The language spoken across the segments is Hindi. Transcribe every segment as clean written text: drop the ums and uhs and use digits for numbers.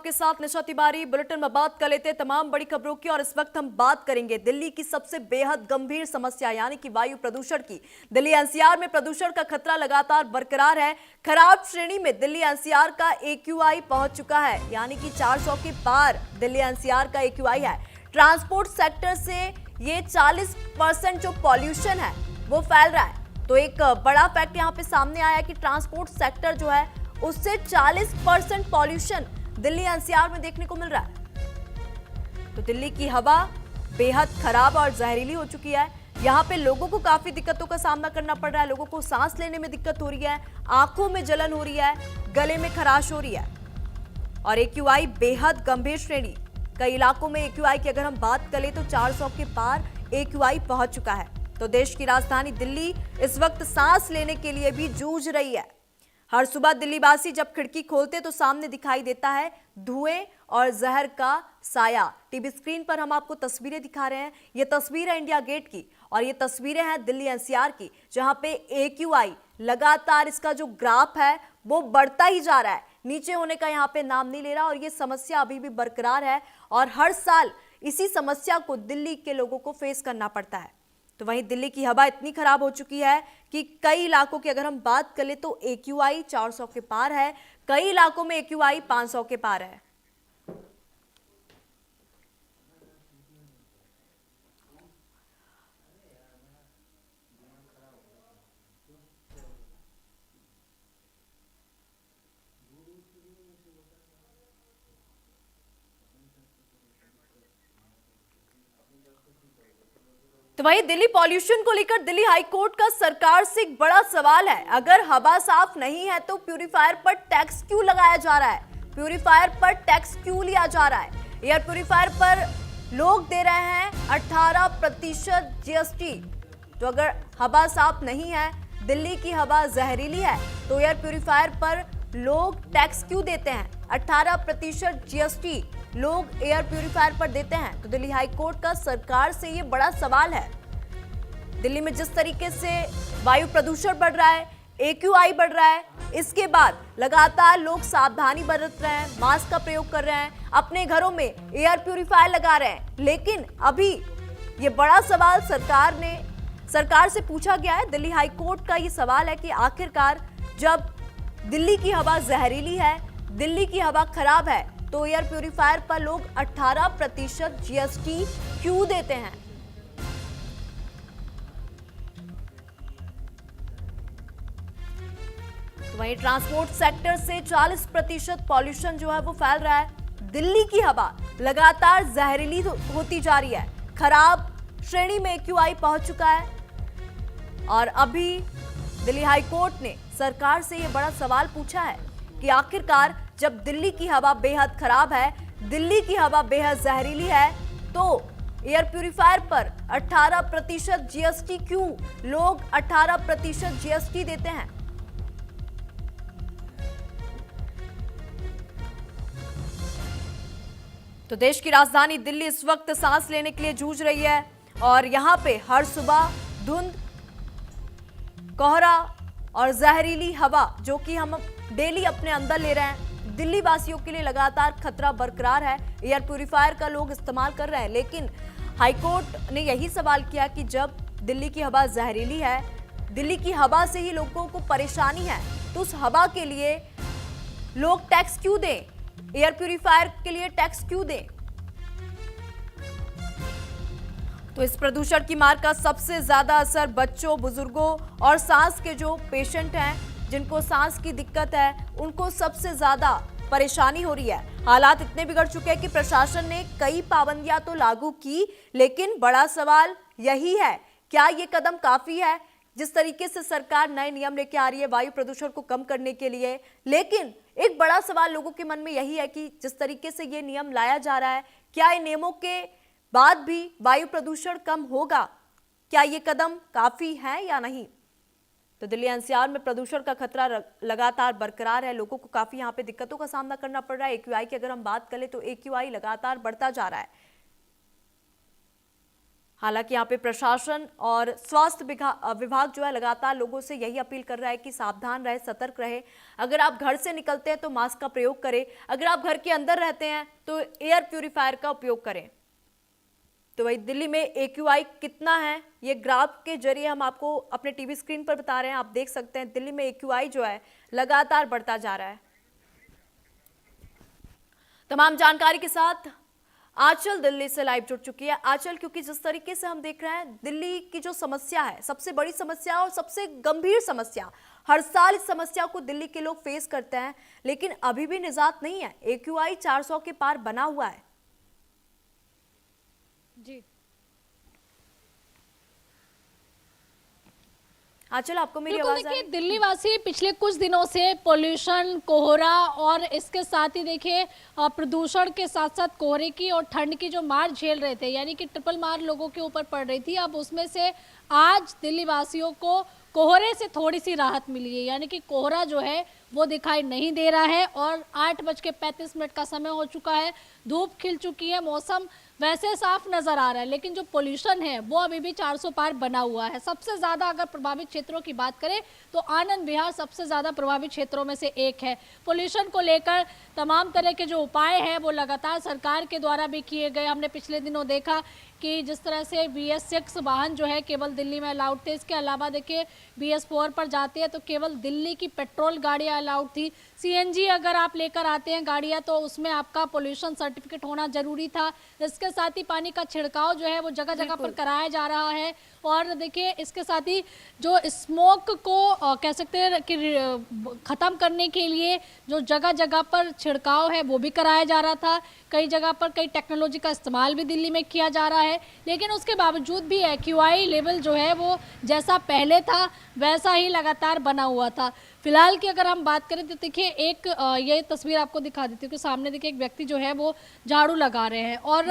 आपके साथ निशा तिवारी। बुलेटिन में बात कर लेते हैं तमाम बड़ी खबरों की और इस वक्त हम बात करेंगे दिल्ली की सबसे बेहद गंभीर समस्या यानी कि वायु प्रदूषण की। दिल्ली एनसीआर में प्रदूषण का खतरा लगातार बरकरार है। खराब श्रेणी में दिल्ली एनसीआर का एक्यूआई पहुंच चुका है, यानी कि 400 के पार दिल्ली एनसीआर का एक्यूआई है। ट्रांसपोर्ट सेक्टर से ये 40% जो पॉल्यूशन है वो फैल रहा है। तो एक बड़ा फैक्ट यहाँ पे सामने आया कि ट्रांसपोर्ट सेक्टर जो है उससे 40% पॉल्यूशन दिल्ली एनसीआर में देखने को मिल रहा है। तो दिल्ली की हवा बेहद खराब और जहरीली हो चुकी है। यहाँ पे लोगों को काफी दिक्कतों का सामना करना पड़ रहा है। लोगों को सांस लेने में दिक्कत हो रही है, आंखों में जलन हो रही है, गले में खराश हो रही है और एक्यूआई बेहद गंभीर श्रेणी। कई इलाकों में एक्यूआई की अगर हम बात करें तो 400 के पार एक्यूआई पहुंच चुका है। तो देश की राजधानी दिल्ली इस वक्त सांस लेने के लिए भी जूझ रही है। हर सुबह दिल्लीवासी जब खिड़की खोलते तो सामने दिखाई देता है धुएं और जहर का साया। टीवी स्क्रीन पर हम आपको तस्वीरें दिखा रहे हैं। ये तस्वीर है इंडिया गेट की और ये तस्वीरें हैं दिल्ली एनसीआर की, जहां पे एक्यूआई लगातार इसका जो ग्राफ है वो बढ़ता ही जा रहा है, नीचे होने का यहाँ पे नाम नहीं ले रहा और ये समस्या अभी भी बरकरार है और हर साल इसी समस्या को दिल्ली के लोगों को फेस करना पड़ता है। तो वहीं दिल्ली की हवा इतनी खराब हो चुकी है कि कई इलाकों की अगर हम बात करें तो एक्यूआई 400 के पार है, कई इलाकों में एक्यूआई 500 के पार है। तो वहीं दिल्ली पॉल्यूशन को लेकर दिल्ली हाई कोर्ट का सरकार से एक बड़ा सवाल है। अगर हवा साफ नहीं है तो प्यूरिफायर पर टैक्स क्यों लगाया जा रहा है? प्यूरिफायर पर टैक्स क्यों लिया जा रहा है? एयर प्यूरिफायर पर लोग दे रहे हैं 18% जीएसटी। तो अगर हवा साफ नहीं है, दिल्ली की हवा जहरीली है, तो एयर प्यूरिफायर पर लोग टैक्स क्यों देते हैं? 18% जीएसटी लोग एयर प्यूरिफायर पर देते हैं। तो दिल्ली हाई कोर्ट का सरकार से ये बड़ा सवाल है। दिल्ली में जिस तरीके से वायु प्रदूषण बढ़ रहा है, एक्यूआई बढ़ रहा है, इसके बाद लगातार लोग सावधानी बरत रहे हैं, मास्क का प्रयोग कर रहे हैं, अपने घरों में एयर प्यूरिफायर लगा रहे हैं, लेकिन अभी ये बड़ा सवाल सरकार से पूछा गया है। दिल्ली हाई कोर्ट का ये सवाल है कि आखिरकार जब दिल्ली की हवा जहरीली है, दिल्ली की हवा खराब है, तो एयर प्यूरिफायर पर लोग 18% जीएसटी क्यों देते हैं? तो वहीं ट्रांसपोर्ट सेक्टर से 40% पॉल्यूशन जो है वो फैल रहा है। दिल्ली की हवा लगातार जहरीली होती जा रही है, खराब श्रेणी में एक्यूआई पहुंच चुका है और अभी दिल्ली हाई कोर्ट ने सरकार से यह बड़ा सवाल पूछा है कि आखिरकार जब दिल्ली की हवा बेहद खराब है, दिल्ली की हवा बेहद जहरीली है, तो एयर प्यूरिफायर पर 18% जीएसटी क्यों लोग 18% जीएसटी देते हैं? तो देश की राजधानी दिल्ली इस वक्त सांस लेने के लिए जूझ रही है और यहां पे हर सुबह धुंध, कोहरा और जहरीली हवा जो कि हम डेली अपने अंदर ले रहे हैं, दिल्ली वासियों के लिए लगातार खतरा बरकरार है। एयर प्यूरिफायर का लोग इस्तेमाल कर रहे हैं, लेकिन हाईकोर्ट ने यही सवाल किया कि जब दिल्ली की हवा जहरीली है, दिल्ली की हवा से ही लोगों को परेशानी है, तो उस हवा के लिए लोग टैक्स क्यों दें? एयर प्यूरिफायर के लिए टैक्स क्यों दें? तो इस प्रदूषण की मार का सबसे ज्यादा असर बच्चों, बुजुर्गों और सांस के जो पेशेंट हैं, जिनको सांस की दिक्कत है, उनको सबसे ज्यादा परेशानी हो रही है। हालात इतने बिगड़ चुके हैं कि प्रशासन ने कई पाबंदियां तो लागू की, लेकिन बड़ा सवाल यही है, क्या ये कदम काफी है? जिस तरीके से सरकार नए नियम लेके आ रही है वायु प्रदूषण को कम करने के लिए, लेकिन एक बड़ा सवाल लोगों के मन में यही है कि जिस तरीके से ये नियम लाया जा रहा है, क्या इन नियमों के बाद भी वायु प्रदूषण कम होगा? क्या ये कदम काफी है या नहीं? तो दिल्ली एनसीआर में प्रदूषण का खतरा लगातार बरकरार है। लोगों को काफी यहाँ पे दिक्कतों का सामना करना पड़ रहा है। एक्यूआई की अगर हम बात करें तो एक्यूआई लगातार बढ़ता जा रहा है। हालांकि यहाँ पे प्रशासन और स्वास्थ्य विभाग जो है लगातार लोगों से यही अपील कर रहा है कि सावधान रहे, सतर्क रहे। अगर आप घर से निकलते हैं तो मास्क का प्रयोग करें, अगर आप घर के अंदर रहते हैं तो एयर प्यूरिफायर का उपयोग करें। तो वही दिल्ली में AQI कितना है, ये ग्राफ के जरिए हम आपको अपने टीवी स्क्रीन पर बता रहे हैं। आप देख सकते हैं दिल्ली में AQI जो है लगातार बढ़ता जा रहा है। तमाम जानकारी के साथ आंचल दिल्ली से लाइव जुड़ चुकी है। आंचल, क्योंकि जिस तरीके से हम देख रहे हैं दिल्ली की जो समस्या है, सबसे बड़ी समस्या और सबसे गंभीर समस्या, हर साल इस समस्या को दिल्ली के लोग फेस करते हैं, लेकिन अभी भी निजात नहीं है। AQI 400 के पार बना हुआ है। जी आंचल, आपको मेरी आवाज आ रही है? दिल्ली वासी पिछले कुछ दिनों से पोल्यूशन, कोहरा और इसके साथ ही देखिए प्रदूषण के साथ साथ कोहरे की और ठंड की जो मार झेल रहे थे, यानी कि ट्रिपल मार लोगों के ऊपर पड़ रही थी। अब उसमें से आज दिल्ली वासियों को कोहरे से थोड़ी सी राहत मिली है, यानी कि कोहरा जो है वो दिखाई नहीं दे रहा है और 8:35 का समय हो चुका है। धूप खिल चुकी है, मौसम वैसे साफ नजर आ रहा है, लेकिन जो पोल्यूशन है वो अभी भी 400 पार बना हुआ है। सबसे ज्यादा अगर प्रभावित क्षेत्रों की बात करें तो आनंद विहार सबसे ज्यादा प्रभावित क्षेत्रों में से एक है। पोल्यूशन को लेकर तमाम तरह के जो उपाय हैं वो लगातार सरकार के द्वारा भी किए गए। हमने पिछले दिनों देखा कि जिस तरह से BS6 वाहन जो है केवल दिल्ली में अलाउड थे, इसके अलावा देखिए BS4 पर जाते हैं तो केवल दिल्ली की पेट्रोल गाड़ियां अलाउड थी। CNG अगर आप लेकर आते हैं गाड़ियां तो उसमें आपका पोल्यूशन सर्टिफिकेट होना जरूरी था। इसके साथ ही पानी का छिड़काव जो है वो जगह जगह पर कराया जा रहा है। और देखिए इसके साथ ही जो स्मोक को कह सकते हैं कि ख़त्म करने के लिए जो जगह जगह पर छिड़काव है वो भी कराया जा रहा था। कई जगह पर कई टेक्नोलॉजी का इस्तेमाल भी दिल्ली में किया जा रहा है, लेकिन उसके बावजूद भी AQI लेवल जो है वो जैसा पहले था वैसा ही लगातार बना हुआ था। फिलहाल की अगर हम बात करें तो देखिए एक ये तस्वीर आपको दिखा देती हूँ कि सामने देखिए एक व्यक्ति जो है वो झाड़ू लगा रहे हैं और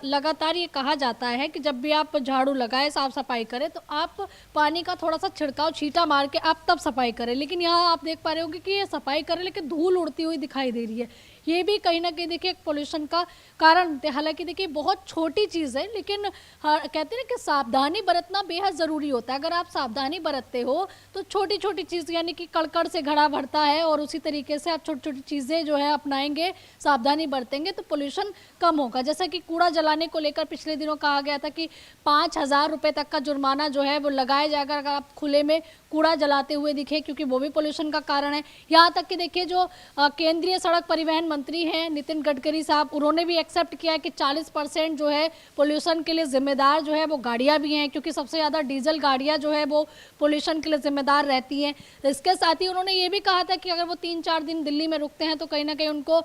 लगातार ये कहा जाता है कि जब भी आप झाड़ू लगाए, साफ सफाई करें तो आप पानी का थोड़ा सा छिड़काव छींटा मार के आप तब सफाई करें। लेकिन यहाँ आप देख पा रहे होंगे कि ये सफाई करें लेकिन धूल उड़ती हुई दिखाई दे रही है। ये भी कहीं ना कहीं देखिए एक पोल्यूशन का कारण, हालांकि देखिए बहुत छोटी चीज़ है लेकिन कहते हैं कि सावधानी बरतना बेहद ज़रूरी होता है। अगर आप सावधानी बरतते हो तो छोटी छोटी चीज़, यानी कि कड़कड़ से घड़ा भरता है और उसी तरीके से आप छोटी छोटी चीज़ें जो है अपनाएंगे, सावधानी बरतेंगे तो पोल्यूशन कम होगा। जैसा कि कूड़ा जलाने को लेकर पिछले दिनों कहा गया था कि 5,000 रुपये तक का जुर्माना जो है वो लगाया जाएगा अगर आप खुले में कूड़ा जलाते हुए दिखे, क्योंकि वो भी पोल्यूशन का कारण है। यहाँ तक कि देखिए जो केंद्रीय सड़क परिवहन मंत्री हैं नितिन गडकरी साहब, उन्होंने भी एक्सेप्ट किया है कि 40% जो है पोल्यूशन के लिए जिम्मेदार जो है वो गाड़ियाँ भी हैं, क्योंकि सबसे ज़्यादा डीजल गाड़ियाँ जो है वो पोल्यूशन के लिए जिम्मेदार रहती हैं। इसके साथ ही उन्होंने ये भी कहा था कि अगर वो 3-4 दिन दिल्ली में रुकते हैं तो कहीं ना कहीं उनको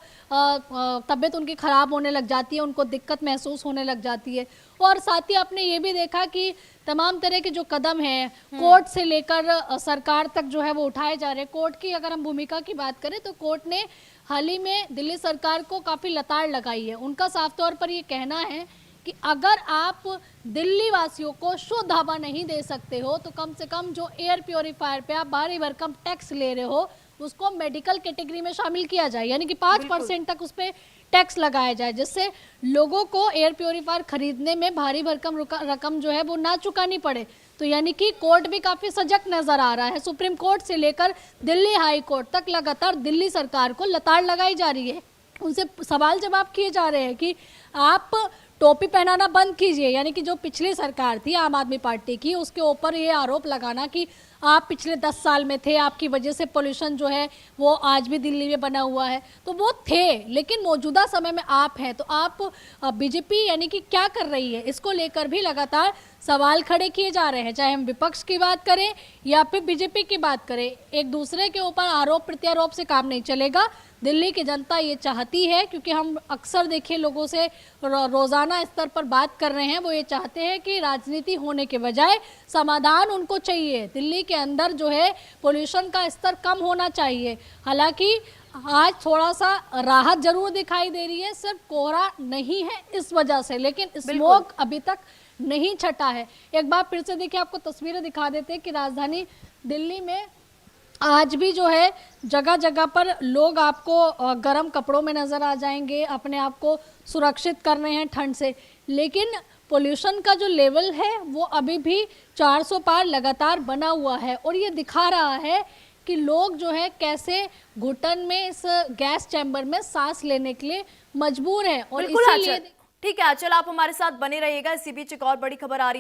तबीयत उनकी ख़राब होने लग जाती है, उनको दिक्कत महसूस होने लग जाती है। और साथ ही आपने ये भी देखा कि तमाम तरह के जो कदम हैं कोर्ट से लेकर सरकार तक जो है वो उठाए जा रहे हैं। कोर्ट की अगर हम भूमिका की बात करें तो कोर्ट ने हाल ही में दिल्ली सरकार को काफ़ी लताड़ लगाई है। उनका साफ तौर पर ये कहना है कि अगर आप दिल्ली वासियों को शुद्ध हवा नहीं दे सकते हो तो कम से कम जो एयर प्योरीफायर पे आप भारी भरकम टैक्स ले रहे हो उसको मेडिकल कैटेगरी में शामिल किया जाए, यानी कि 5% तक उस पर टैक्स लगाया जाए, जिससे लोगों को एयर प्योरीफायर खरीदने में भारी भरकम रकम जो है वो ना चुकानी पड़े। तो यानी कि कोर्ट भी काफ़ी सजग नज़र आ रहा है। सुप्रीम कोर्ट से लेकर दिल्ली हाई कोर्ट तक लगातार दिल्ली सरकार को लताड़ लगाई जा रही है। उनसे सवाल जवाब किए जा रहे हैं कि आप टोपी पहनाना बंद कीजिए, यानी कि जो पिछली सरकार थी आम आदमी पार्टी की, उसके ऊपर ये आरोप लगाना कि आप पिछले 10 साल में थे, आपकी वजह से पोल्यूशन जो है वो आज भी दिल्ली में बना हुआ है। तो वो थे, लेकिन मौजूदा समय में आप हैं, तो आप बीजेपी यानी कि क्या कर रही है, इसको लेकर भी लगातार सवाल खड़े किए जा रहे हैं। चाहे हम विपक्ष की बात करें या फिर बीजेपी की बात करें, एक दूसरे के ऊपर आरोप प्रत्यारोप से काम नहीं चलेगा। दिल्ली की जनता ये चाहती है, क्योंकि हम अक्सर देखिए लोगों से रोज़ाना स्तर पर बात कर रहे हैं, वो ये चाहते हैं कि राजनीति होने के बजाय समाधान उनको चाहिए। दिल्ली के अंदर जो है पोल्यूशन का स्तर कम होना चाहिए। हालांकि आज थोड़ा सा राहत जरूर दिखाई दे रही है, सिर्फ कोहरा नहीं है इस वजह से, लेकिन स्मोक अभी तक नहीं छटा है। एक बार फिर से देखिए, आपको तस्वीरें दिखा देते हैं कि राजधानी दिल्ली में आज भी जो है जगह जगह पर लोग आपको गर्म कपड़ों में नज़र आ जाएंगे, अपने आप को सुरक्षित कर रहे हैं ठंड से, लेकिन पोल्यूशन का जो लेवल है वो अभी भी 400 पार लगातार बना हुआ है और ये दिखा रहा है कि लोग जो है कैसे घुटन में इस गैस चैम्बर में सांस लेने के लिए मजबूर हैं और बिल्कुल इसीलिए आंचल, ठीक है आंचल, आप हमारे साथ बने रहिएगा। इसी बीच एक और बड़ी खबर आ रही है।